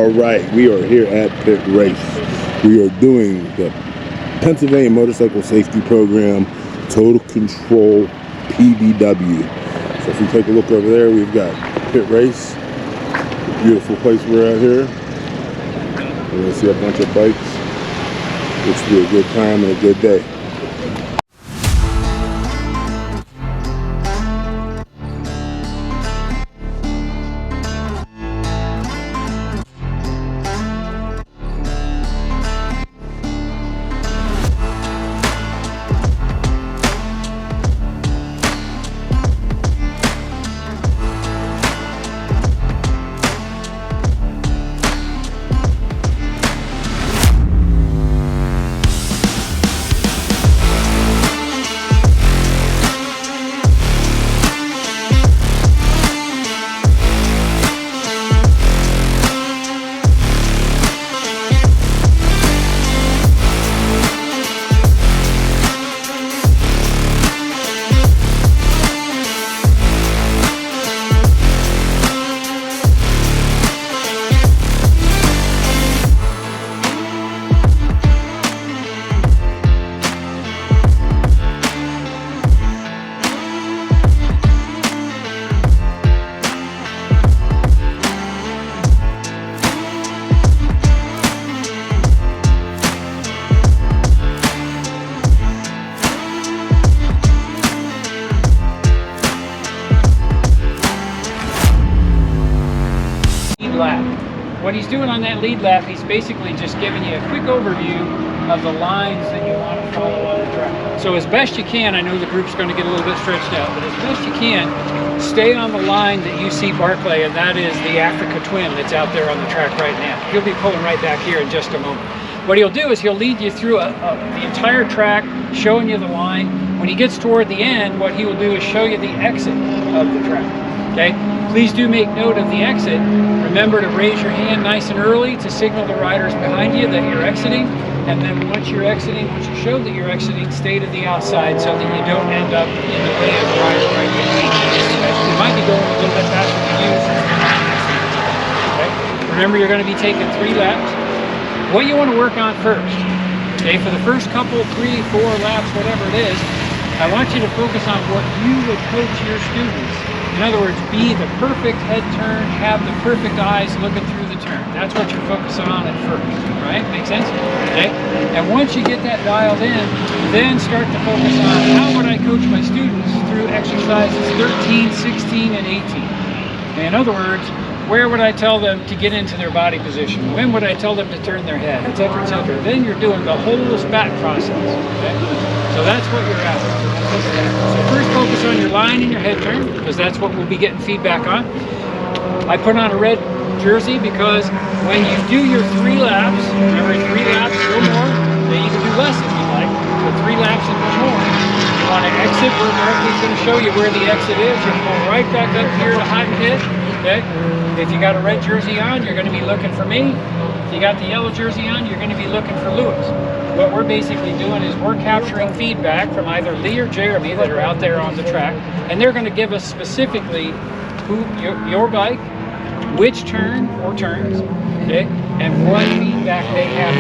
All right, we are here at Pit Race. We are doing the Pennsylvania Motorcycle Safety Program Total Control PDW. So if we take a look over there, we've got Pit Race. Beautiful place we're at here. We're gonna see a bunch of bikes. It's be a good time and a good day. What he's doing on that lead lap, he's basically just giving you a quick overview of the lines that you want to follow on the track. So as best you can, I know the group's going to get a little bit stretched out, but as best you can, stay on the line that you see Barclay, and that is the Africa Twin that's out there on the track right now. He'll be pulling right back here in just a moment. What he'll do is he'll lead you through the entire track, showing you the line. When he gets toward the end, what he will do is show you the exit of the track. Okay? Please do make note of the exit. Remember to raise your hand nice and early to signal the riders behind you that you're exiting. And then once you're exiting, once you show that you're exiting, stay to the outside so that you don't end up in the way of the rider right behind you. You might be going a little bit faster than you. Okay? Remember, you're going to be taking 3 laps. What you want to work on first, okay, for the first couple, 3, 4 laps, whatever it is, I want you to focus on what you would coach your students. In other words, be the perfect head turn, have the perfect eyes looking through the turn. That's what you're focusing on at first, right? Make sense? Okay? And once you get that dialed in, then start to focus on how would I coach my students through exercises 13, 16, and 18. In other words, where would I tell them to get into their body position? When would I tell them to turn their head, etc., etc.? Then you're doing the whole SPAT process, okay? So that's what you're after. So first focus on your line and your head turn, because that's what we'll be getting feedback on. I put on a red jersey because when you do your 3 laps, remember 3 laps, no more, then you can do less if you like, so 3 laps and no more. You want to exit, we're directly going to show you where the exit is. You're going right back up here to hot pit. Okay? If you got a red jersey on, you're going to be looking for me. If you got the yellow jersey on, you're going to be looking for Lewis. What we're basically doing is we're capturing feedback from either Lee or Jeremy that are out there on the track, and they're going to give us specifically who your bike, which turn or turns, okay, and what feedback they have.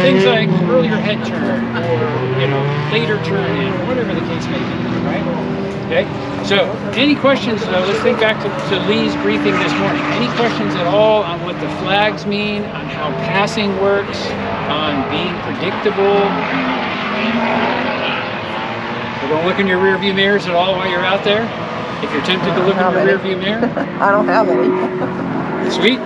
Things like earlier head turn or later turn in, or whatever the case may be, right? Okay, so any questions, let's think back to Lee's briefing this morning. Any questions at all on what the flags mean, on how passing works, on being predictable? So don't look in your rear view mirrors at all while you're out there. If you're tempted to look in your rear view mirror. I don't have any. Sweet.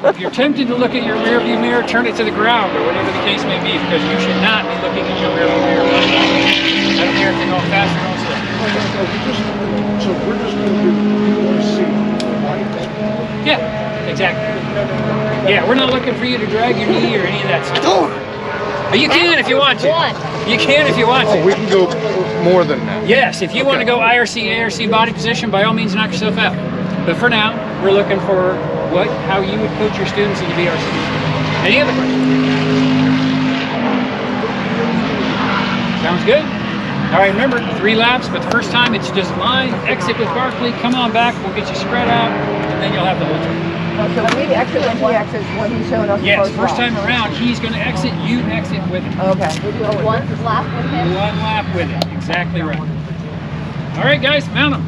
If you're tempted to look at your rear view mirror, turn it to the ground or whatever the case may be, because you should not be looking at your rear view mirror. I don't care if you're going fast or going slow. So we're just going to do URC. Yeah, exactly. Yeah, we're not looking for you to drag your knee or any of that stuff. But you can if you want to. You can if you want to. Oh, we can go more than that. Yes, if you want to go IRC, ARC body position, by all means knock yourself out. But for now, we're looking for how you would coach your students in the BRC. Any other questions? Sounds good? All right, remember, 3 laps, but the first time it's just line, exit with Barclay, come on back, we'll get you spread out, and then you'll have the whole turn. So we exit when he exits, when he's showing us Yes, the first lap. time around, he's going to exit, you exit with him. Okay. We do a one lap with him. One lap with him, exactly right. All right, guys, mount him.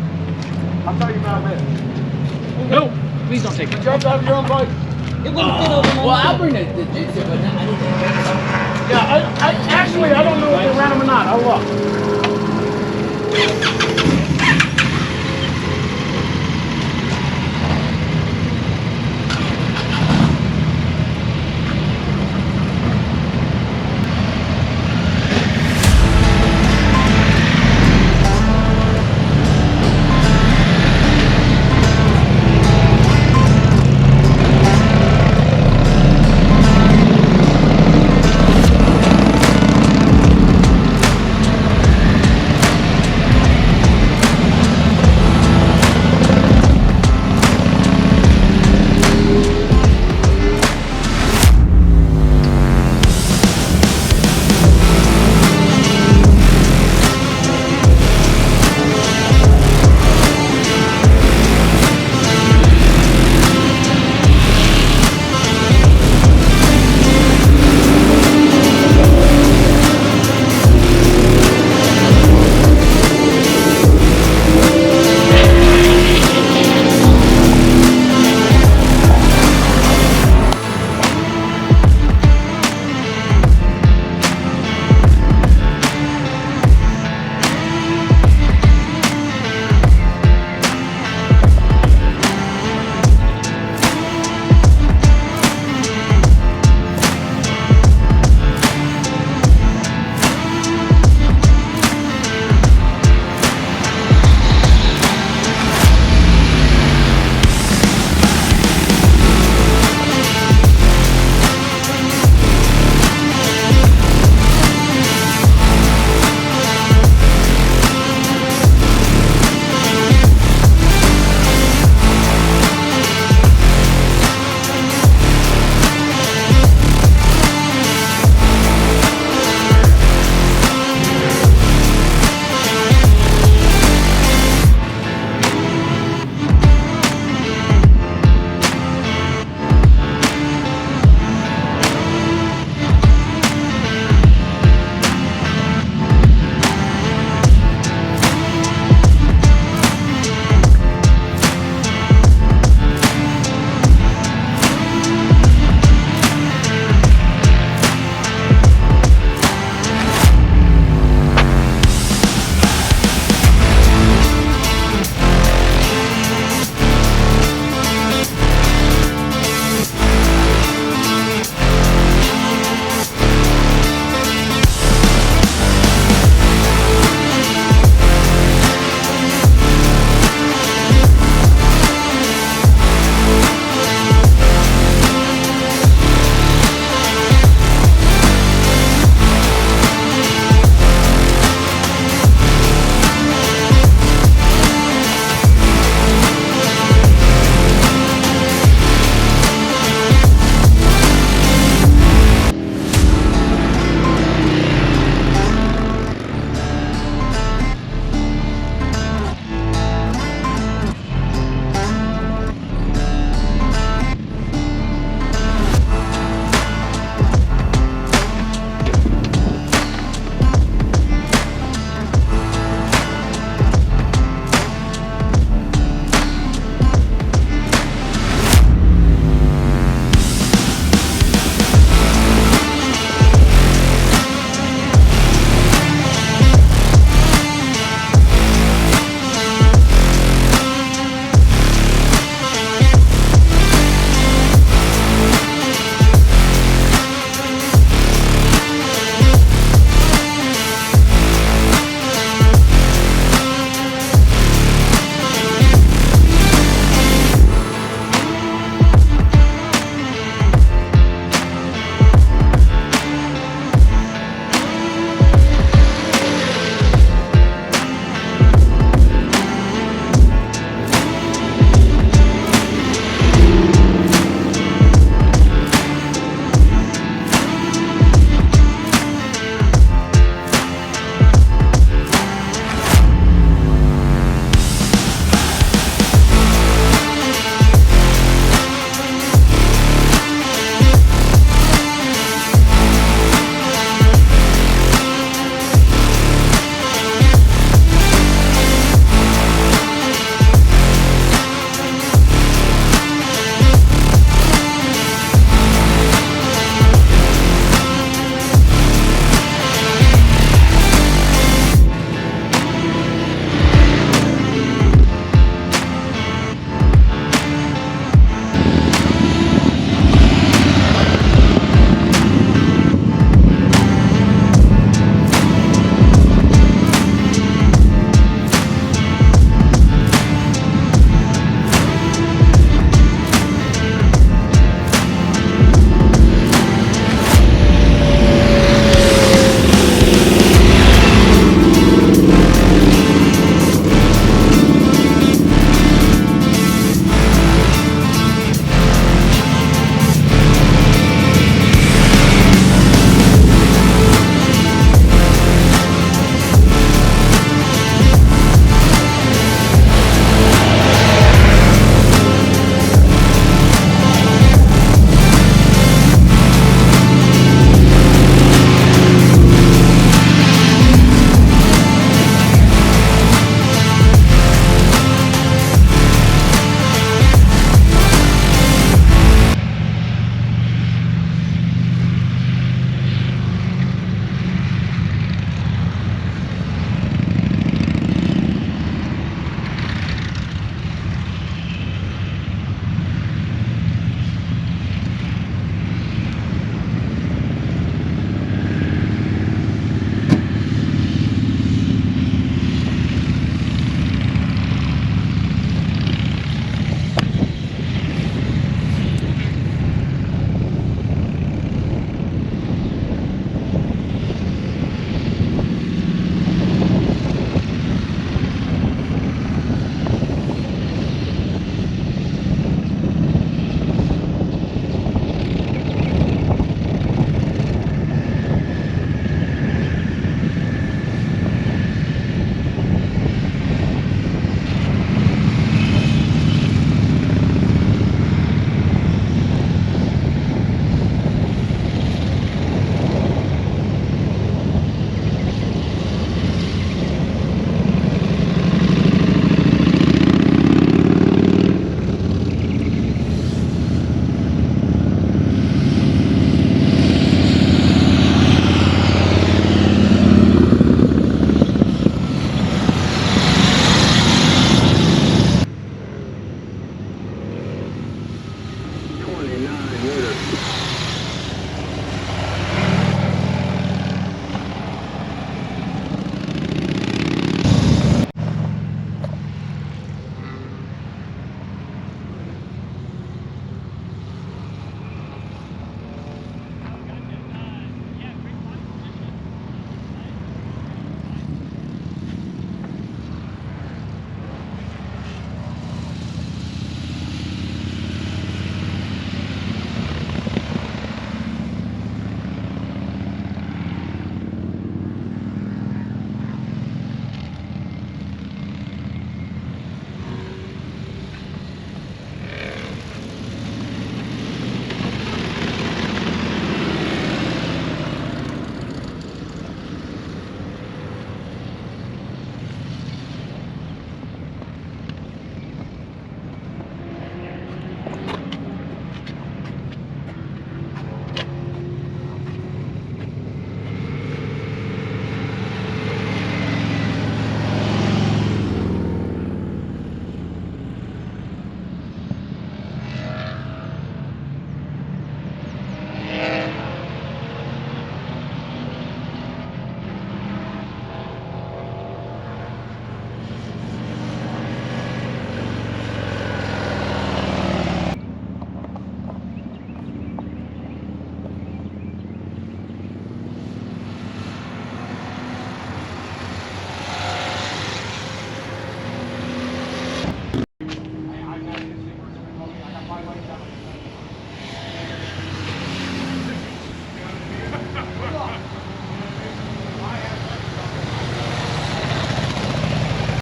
I'll tell you about this. No, please don't take it. Jump out of your own bike. It wouldn't fit over my. Well, I'll bring the jigsaw, but I need to. Yeah, actually, I don't know if they ran them or not. I'll look.